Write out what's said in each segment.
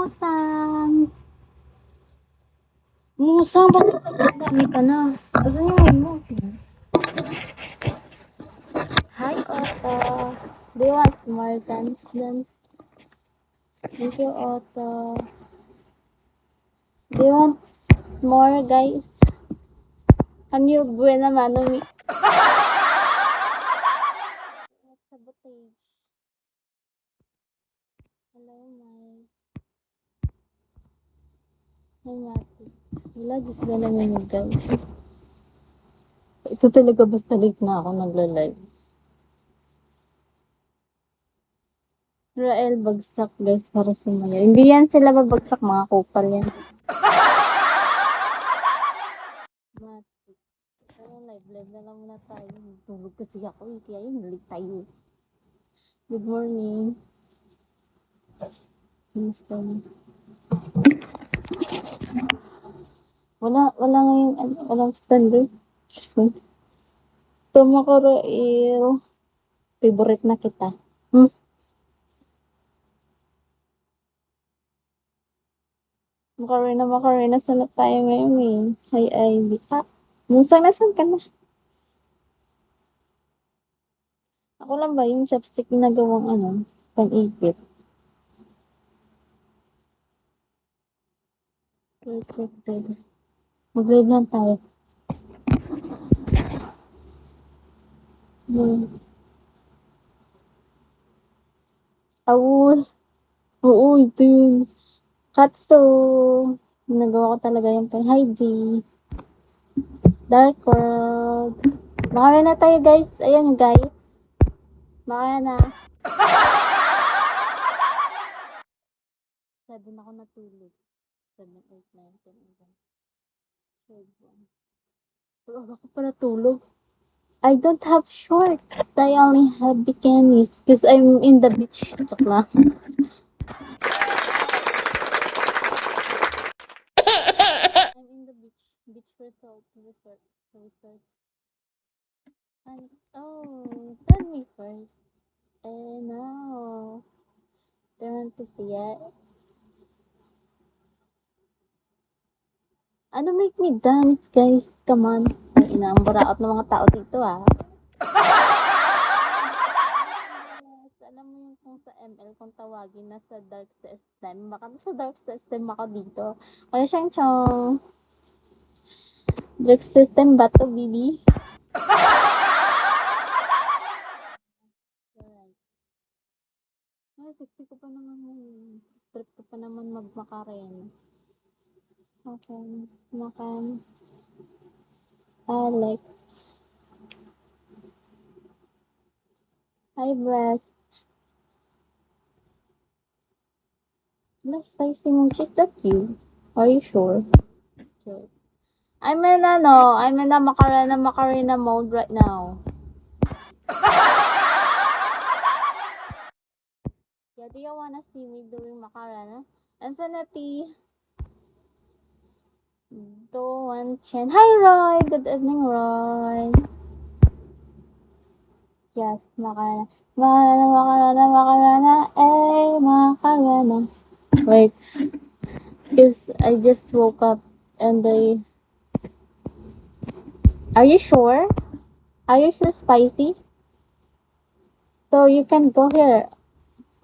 Musang! Musang, bakit dami ka na? Asan yung win mo? Hi, Otto. Do you want more dance? Thank you, Otto. Do you want more, guys? Can you buena mano mi? Sabotage. Hello, Hi, Mati. Wala, Diyos na naminig, guys. Ito talaga basta late na ako nagla-live. Rael, bagsak, guys, para sumaya. Hindi yan sila babagsak, mga kupal yan. Mati. Pero live na lang muna tayo. Tulog kasi ako, kaya yun, balik tayo. Good morning. Wala ngayon, walang spender. Tumakarail. Favorite na kita. Makarena, sanap tayo ngayon eh. Hi, Ivy. Musang nasan ka na? Ako lang ba yung chopstick na gawang pang-ipit? Rejected. Mag-live lang tayo. Awul. Oo, ito yun. Katso. Nagawa ko talaga yung Heidi. Dark World. Makara na tayo, guys. Ayan, guys. Makara na. 7 ako natulog. 7, 8, 9, 10, 11. 12. Ako pala tulog. I don't have shorts. I only have bikinis because I'm in the beach. Joke lang. I'm in the beach. Beach resort. And, tell me first. No. Don't want to see it. Ano make me dance, guys? Come on. Ay, ang buraot ng mga tao dito, Alam mo yung kung sa ML, kung tawagin na sa dark system, baka sa dark system ako dito. Kaya siyang chong. Dark system ba to, baby? Ay, sexy ko pa naman yun. Trip ko pa naman magmakarin. Makans. Alex. Hi, Bless. Less spicy mochi. Is that you? Are you sure? Sure. I'm in a Macarena mode right now. Yeah, do you wanna see me doing Macarena? Infinity. Doan Chen. Hi, Roy. Good evening, Roy. Yes, Macarena. Macarena. Wait. Because I just woke up and Are you sure? Are you sure spicy? So you can go here.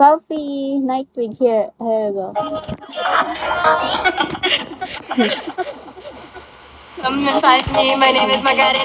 Puffy Nightwing here. Here you go. Come beside me. My name is Macarena.